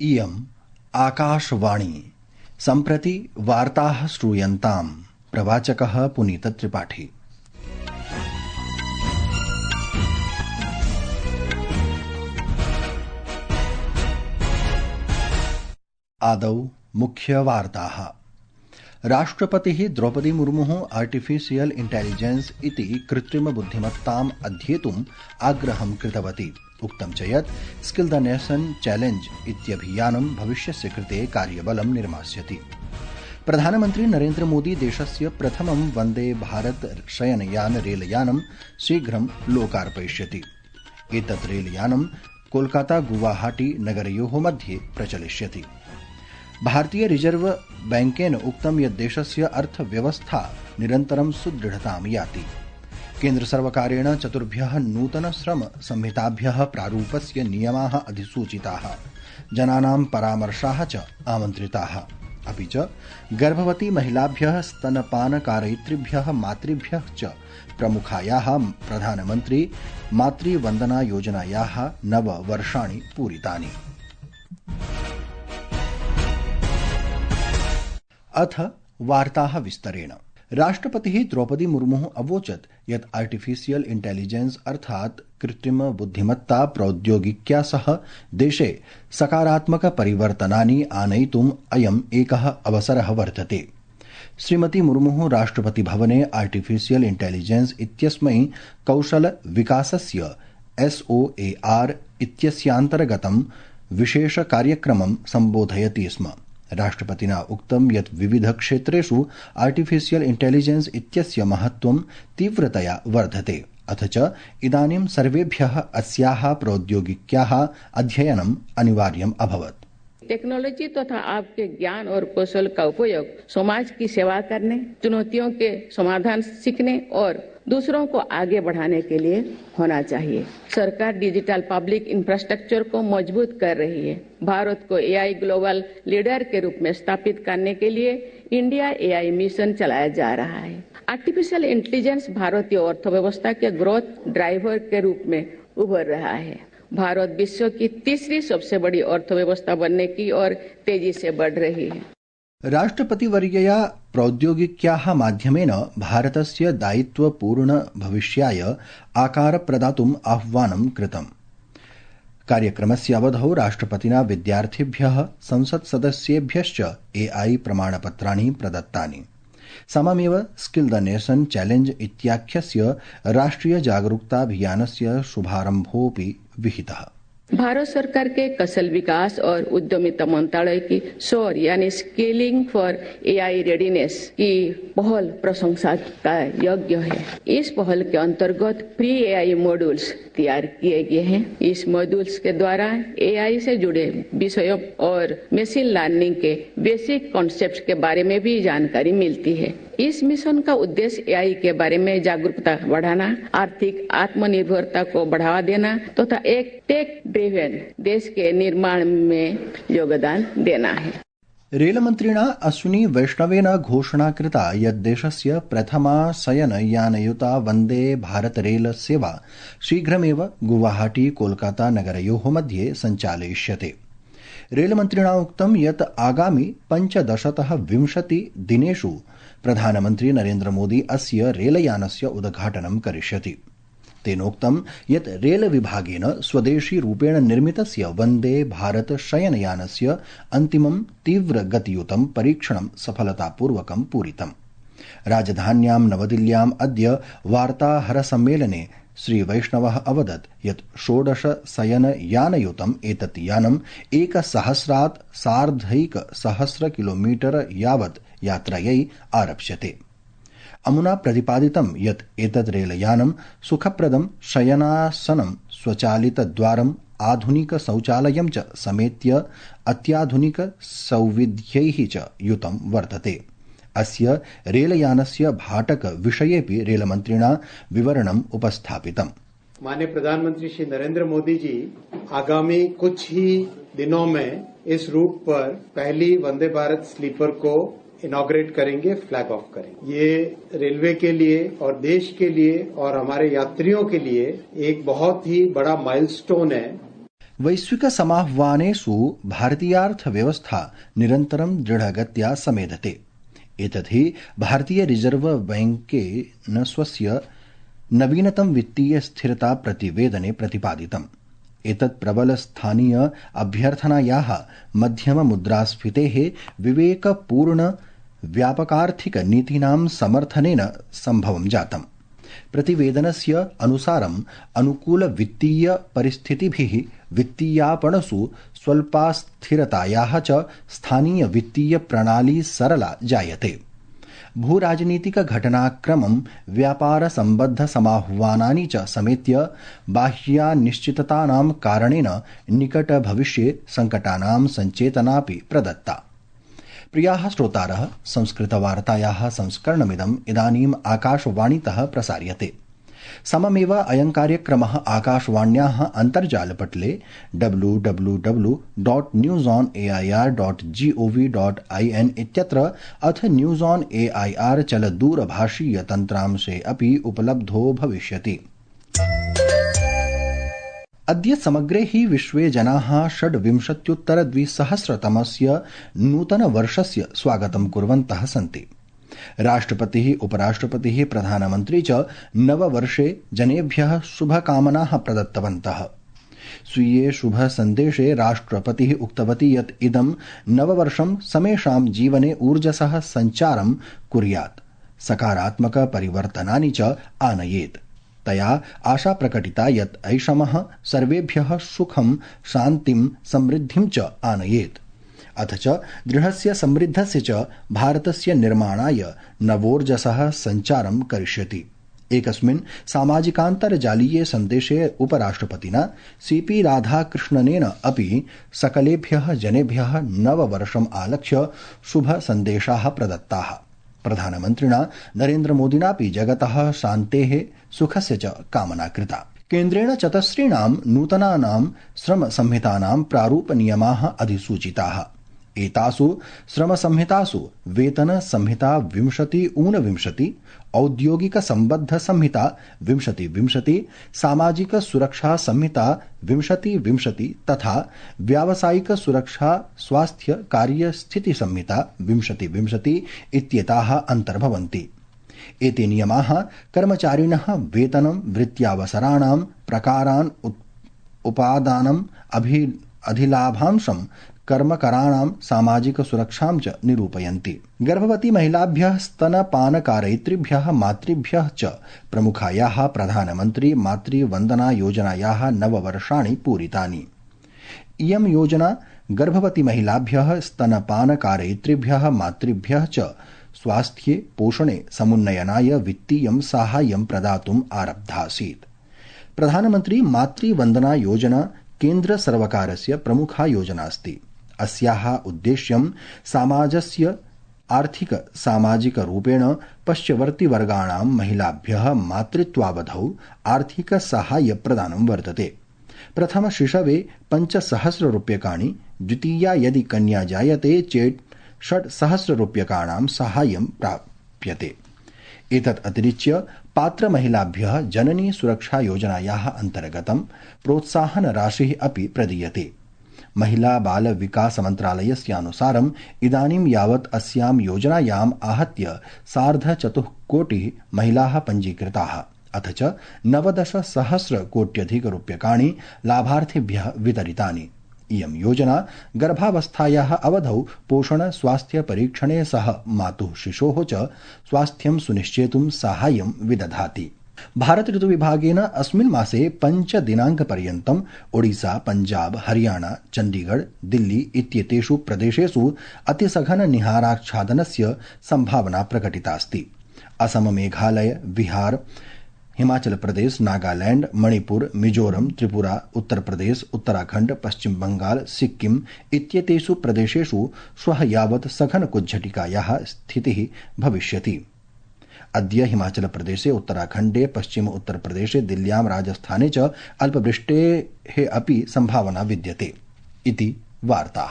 इयम् आकाशवाणी सम्प्रति वार्ताः श्रूयन्ताम्। प्रवाचकः पुनीतत्रिपाठी। आदौ मुख्यवार्ताः। राष्ट्रपतिः द्रौपदी मुर्मुः आर्टिफिशियल इंटेलिजेंस इति कृत्रिमबुद्धिमत्ताम् अध्येतुम् आग्रहं कृतवती। उक्तं च यत् स्किल द नेशन चैलेंज इत्यभियानं भविष्यस्य कृते कार्यबलं निर्मास्यति। प्रधानमन्त्री नरेन्द्र मोदी देशस्य प्रथमं वन्दे भारत शयनयान रेलयानं शीघ्रं लोकार्पयिष्यति। एतत् रेलयानं कोलकाता गुवाहाटी नगरयोः मध्ये प्रचलिष्यति। भारतीय रिजर्व बैंकेन उक्तं यत् देशस्य अर्थव्यवस्था निरन्तरं सुदृढतां याति। केन्द्र सर्वकारेण 4 नूतन श्रम संहिताभ्यः प्रारूपस्य नियमाः अधिसूचिताः। जनानां परामर्शाः च आमन्त्रिताः। अपि च गर्भवती महिलाभ्यः स्तनपानकारयित्रीभ्यः मातृभ्यः च प्रमुखायाः प्रधानमन्त्री मातृवन्दना योजनायाः 9 वर्षाणि पूरितानि। अथ वार्ताः विस्तरेण। राष्ट्रपतिः द्रौपदी मुर्मुः अवोचत् यत् आर्टिफिशियल इंटेलिजेंस अर्थात् कृत्रिम बुद्धिमत्ता प्रौद्योगिक्या सह देशे सकारात्मक परिवर्तनानि आनयितुम् अयम् एकः अवसरः वर्तते। श्रीमती मुर्मुः राष्ट्रपति भवने आर्टिफिशियल इंटेलिजेंस इत्यस्मै कौशल विकासस्य SOAR इत्यस्यान्तर्गतं विशेष कार्यक्रमं सम्बोधयति स्म। राष्ट्रपतिना उक्तं यत् विविध क्षेत्रेषु आर्टिफिशियल इंटेलिजेंस इत्यस्य महत्त्वं तीव्रतया वर्धते। अथ च इदानीं सर्वेभ्यः अस्याः प्रौद्योगिक्याः अध्ययनम् अनिवार्यम् अभवत्। टेक्नोलॉजी तथा आपके ज्ञान और कौशल का उपयोग समाज की सेवा करने, चुनौतियों के समाधान सीखने और दूसरों को आगे बढ़ाने के लिए होना चाहिए। सरकार डिजिटल पब्लिक इंफ्रास्ट्रक्चर को मजबूत कर रही है। भारत को AI ग्लोबल लीडर के रूप में स्थापित करने के लिए इंडिया AI मिशन चलाया जा रहा है। आर्टिफिशियल इंटेलिजेंस भारतीय अर्थव्यवस्था के ग्रोथ ड्राइवर के रूप में उभर रहा है। भारत विश्व की तीसरी सबसे बड़ी अर्थव्यवस्था बनने की ओर तेजी से बढ़ रही है। राष्ट्रपतिवर्यया प्रौद्योगिक्याः माध्यमेन भारतस्य दायित्वपूर्ण भविष्याय आकार प्रदातुम् आह्वानं कृतम्। कार्यक्रमस्य अवधौ राष्ट्रपतिना विद्यार्थिभ्यः संसत्सदस्येभ्यश्च AI प्रमाणपत्राणि प्रदत्तानि। सममेव स्किल द नेशन चैलेंज इत्याख्यस्य राष्ट्रिय जागरूकताभियानस्य शुभारम्भोऽपि विहितः। भारत सरकार के कौशल विकास और उद्यमिता मंत्रालय की SOAR यानी स्किलिंग फॉर AI रेडीनेस की पहल प्रशंसा का योग्य है। इस पहल के अंतर्गत फ्री AI मॉड्यूल्स तैयार किए गए हैं। इस मॉड्यूल्स के द्वारा AI से जुड़े विषयों और मशीन लर्निंग के बेसिक कॉन्सेप्ट के बारे में भी जानकारी मिलती है। इस मिशन का उद्देश्य AI के बारे में जागरूकता बढ़ाना, आर्थिक आत्मनिर्भरता को बढ़ावा देना तथा एक टेक ड्रिवन देश के निर्माण में योगदान देना है। रेलमन्त्रिणा अश्विनी वैष्णवेन घोषणा कृता यत् देशस्य प्रथमा शयनयानयुता वन्दे भारत रेल सेवा शीघ्रमेव गुवाहाटी कोलकाता नगरयोः मध्ये सञ्चालयिष्यते। रेलमन्त्रिणा उक्तं यत् आगामि 15तः 20 दिनेषु प्रधानमन्त्री नरेन्द्र मोदी अस्य रेलयानस्य उद्घाटनं करिष्यति। तेनोक्तं यत् रेल विभागेन स्वदेशी रूपेण निर्मितस्य वन्दे भारत शयनयानस्य अन्तिमं तीव्रगतियुतं परीक्षणं सफलतापूर्वकं पूरितम्। राजधान्यां नवदिल्ल्याम् अद्य वार्ताहरसम्मेलने श्रीवैष्णवः अवदत् यत् 16 शयनयानयुतम् एतत् यानं 1000 सार्धैकसहस्र किलोमीटर यावत् यात्रायै आरप्स्यते। अमुना प्रतिपादितं यत् एतत् रेलयानं सुखप्रदं शयनासनं, स्वचालितद्वारम्, आधुनिक शौचालयं च समेत्य अत्याधुनिक सौविध्यैः च युतं वर्तते। अस्य रेलयानस्य भाटक विषयेपि रेलमन्त्रिणा विवरणम् उपस्थापितम्। माननीय प्रधानमंत्री श्री नरेंद्र मोदी जी आगामी कुछ ही दिनों में इस रूट पर पहली वंदे भारत स्लीपर को इनॉग्रेट करेंगे, फ्लैग ऑफ करेंगे। ये रेलवे के लिए और देश के लिए और हमारे यात्रियों के लिए एक बहुत ही बड़ा माइलस्टोन है। वैश्विकसमाह्वानेषु भारतीयार्थव्यवस्था निरन्तरं दृढगत्या समेधते। एतत् हि भारतीय रिजर्व बैंकेन स्वस्य नवीनतम वित्तीय स्थिरता प्रतिवेदने प्रतिपादितम्। एतत् प्रबलस्थानीय अभ्यर्थनायाः मध्यम मुद्रास्फीतेः विवेकपूर्ण व्यापकार्थिक नीतीनां समर्थनेन सम्भवं जातम्। प्रतिवेदनस्य अनुसारम् अनुकूल वित्तीय परिस्थितिभिः वित्तीयापणसु स्वल्पास्थिरतायाः च स्थानीय वित्तीय प्रणाली सरला जायते। भूराजनीतिक घटनाक्रमं व्यापार संबद्ध समाह्वानानि च समेत्य बाह्यानिश्चिततानां कारणेन निकट भविष्ये संकटानां संचेतनापि प्रदत्ता। प्रियाः श्रोतारः, संस्कृतवार्तायाः संस्करणमिदम् इदानीम् आकाशवाणीतः प्रसार्यते। सममेव अयं कार्यक्रमः आकाशवाण्याः अन्तर्जालपटले www.newsonair.gov.in इत्यत्र अथ न्यूज़ ऑन एआईआर चलदूरभाषीय तन्त्रांशे अपि उपलब्धो भविष्यति। अद्य समग्रे हि विश्वे जनाः 26-द्विसहस्रतमस्य नूतनवर्षस्य स्वागतं कुर्वन्तः सन्ति। राष्ट्रपतिः, उपराष्ट्रपतिः, प्रधानमन्त्री च नववर्षे जनेभ्यः शुभकामनाः प्रदत्तवन्तः। स्वीये शुभसन्देशे राष्ट्रपतिः उक्तवती यत् इदं नववर्षं समेषां जीवने ऊर्जसः सञ्चारं कुर्यात्, सकारात्मक परिवर्तनानि च आनयेत्। तया आशा प्रकटिता यत् ऐषमः सर्वेभ्यः सुखं, शान्तिं, समृद्धिं च आनयेत्। अथ च दृढस्य समृद्धस्य च भारतस्य निर्माणाय नवोर्जसः सञ्चारं करिष्यति। एकस्मिन् सामाजिकान्तर्जालीये सन्देशे उपराष्ट्रपतिना सीपी राधाकृष्णनेन अपि सकलेभ्यः जनेभ्यः नववर्षम् आलक्ष्य शुभसन्देशाः प्रदत्ताः। प्रधानमन्त्रिणा नरेन्द्रमोदिनापि जगतः शान्तेः, सुखस्य च कामना कृता। केन्द्रेण चतस्रीणां नूतनानां श्रमसंहितानां प्रारूपनियमाः अधिसूचिताः। एतासु श्रमसंहितासु वेतनसंहिता 20-ऊनविंशति, औद्योगिकसम्बद्धसंहिता 20-20, सामाजिकसुरक्षासंहिता 20-20 तथा व्यावसायिकसुरक्षा स्वास्थ्य कार्यस्थितिसंहिता 20-20 इत्येताः अन्तर्भवन्ति। एते नियमाः कर्मचारिणः वेतनं, वृत्त्यावसराणां प्रकारान्, उपादानम्, अधिलाभांशं, कर्मकराणां सामाजिकसुरक्षां च निरूपयन्ति। गर्भवती महिलाभ्यः, स्तनपानकारयित्रीभ्यः, मातृभ्यः च प्रमुखायाः प्रधानमन्त्री मातृवन्दना योजनायाः 9 वर्षाणि पूरितानि। इयं योजना गर्भवती महिलाभ्यः, स्तनपानकारयित्रीभ्यः, मातृभ्यः च स्वास्थ्ये, पोषणे समुन्नयनाय वित्तीयं साहाय्यं प्रदातुम् आरब्धासीत्। प्रधानमन्त्री मातृवन्दना योजना केन्द्रसर्वकारस्य प्रमुखा योजनास्ति। अस्याः उद्देश्यं समाजस्य आर्थिक सामाजिकरूपेण पश्चवर्तिवर्गाणां महिलाभ्यः मातृत्वावधौ आर्थिक साहाय्य प्रदानं वर्तते। प्रथमशिशवे 5,000 रूप्यकाणि, द्वितीया यदि कन्या जायते चेत् 6,000 रूप्यकाणां साहाय्यं प्राप्यते। एतत् अतिरिच्य पात्रमहिलाभ्यः जननी सुरक्षा योजनायाः अन्तर्गतं प्रोत्साहन राशिः अपि प्रदीयते। महिला बाल विकास मन्त्रालयस्यानुसारम् इदानीं यावत् अस्यां योजनायाम् आहत्य 4.25 कोटिः महिलाः पञ्जीकृताः, अथ च 19,000 कोट्यधिकरूप्यकाणि लाभार्थिभ्यः वितरितानि। इयं योजना गर्भावस्थायाः अवधौ पोषण, स्वास्थ्य परीक्षणे सह मातुः शिशोः च स्वास्थ्यं सुनिश्चेतुं साहाय्यं विदधाति। भारत ऋतुविभागेन अस्मिन् मासे 5 दिनाङ्कपर्यन्तम् ओडिशा, पञ्जाब, हरियाणा, चण्डीगढ़, दिल्ली इत्येतेषु प्रदेशेषु अतिसघन निहाराच्छादनस्य सम्भावना प्रकटितास्ति। असम, मेघालय, बिहार, हिमाचल प्रदेश, नागालैंड, मणिपुर, मिजोरम, त्रिपुरा, उत्तर प्रदेश, उत्तराखंड, पश्चिम बंगाल, सिक्किम इत्येतेषु प्रदेशेषु श्वः यावत् सघन कुज्झटिकायाः स्थितिः भविष्यति। अद्य हिमाचल प्रदेशे, उत्तराखण्डे, पश्चिम उत्तर प्रदेशे, दिल्ल्यां, राजस्थाने च अल्पवृष्टेः अपि सम्भावना विद्यते इति वार्ताः।